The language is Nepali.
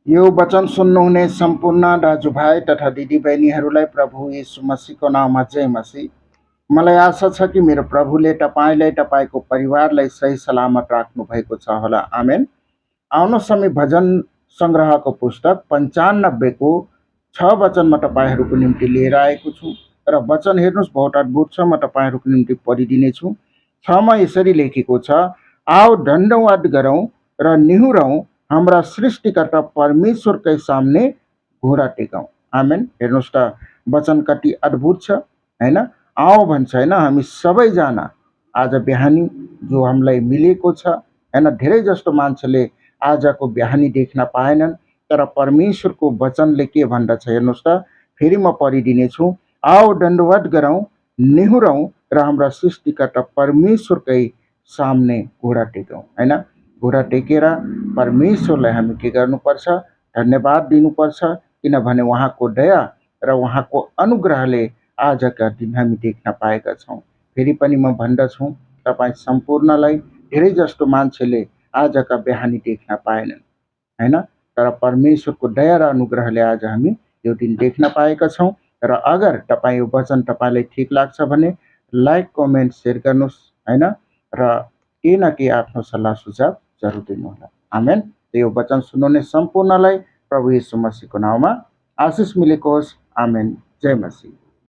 यो वचन सुन्नुहुने सम्पूर्ण दाजुभाइ तथा दिदीबहिनीहरूलाई प्रभु येशू मसीहको नाममा जय मसीह। मलाई आशा छ कि मेरो प्रभुले तपाईँलाई तपाईँको परिवारलाई सही सलामत राख्नु भएको छ होला। आमेन। आउनुहोस् हामी भजन सङ्ग्रहको पुस्तक 95 को 6 वचन म तपाईँहरूको निम्ति लिएर आएको छु र वचन हेर्नुहोस् बहुत अद्भुत छ। म तपाईँहरूको निम्ति पढिदिनेछु। 6 मा यसरी लेखेको छ, आओ धन्यवाद गरौँ र निहुरौँ हाम्रा सृष्टिकर्ता परमेश्वरकै सामने घुँडा टेकौँ। आमेन। हेर्नुहोस् त वचन कति अद्भुत छ हैन। आओ भन्छ हैन, हामी सबैजना आज बिहानी जो हामीलाई मिलेको छ हैन, धेरै जस्तो मान्छेले आजको बिहानी देख्न पाएनन्, तर परमेश्वरको वचनले के भन्दछ हेर्नुहोस् त। फेरि म पढिदिनेछु। आओ दण्डवत गरौँ, निहुरौँ र हाम्रा सृष्टिकर्ता परमेश्वरकै सामने घुँडा टेकौँ हैन। घुँडा टेकेर परमेश्वरलाई हामी के गर्नुपर्छ? धन्यवाद दिनुपर्छ, किनभने उहाँको दया र उहाँको अनुग्रहले आजका दिन हामी देख्न पाएका छौँ। फेरि पनि म भन्दछु तपाईँ सम्पूर्णलाई, धेरै जस्तो मान्छेले आजका बिहानी देख्न पाएनन् हैन, तर परमेश्वरको दया र अनुग्रहले आज हामी यो दिन देख्न पाएका छौँ। र अगर तपाईँ यो वचन तपाईँलाई ठिक लाग्छ भने लाइक, कमेन्ट, सेयर गर्नुहोस् हैन, र केही न केही आफ्नो सल्लाह सुझाव जरुर दिनुहोला। आमेन। यो वचन सुन्नुहुने सम्पूर्णलाई प्रभु येशू मसीहको नाममा आशिष मिलेको होस्। आमेन। जय मसीह।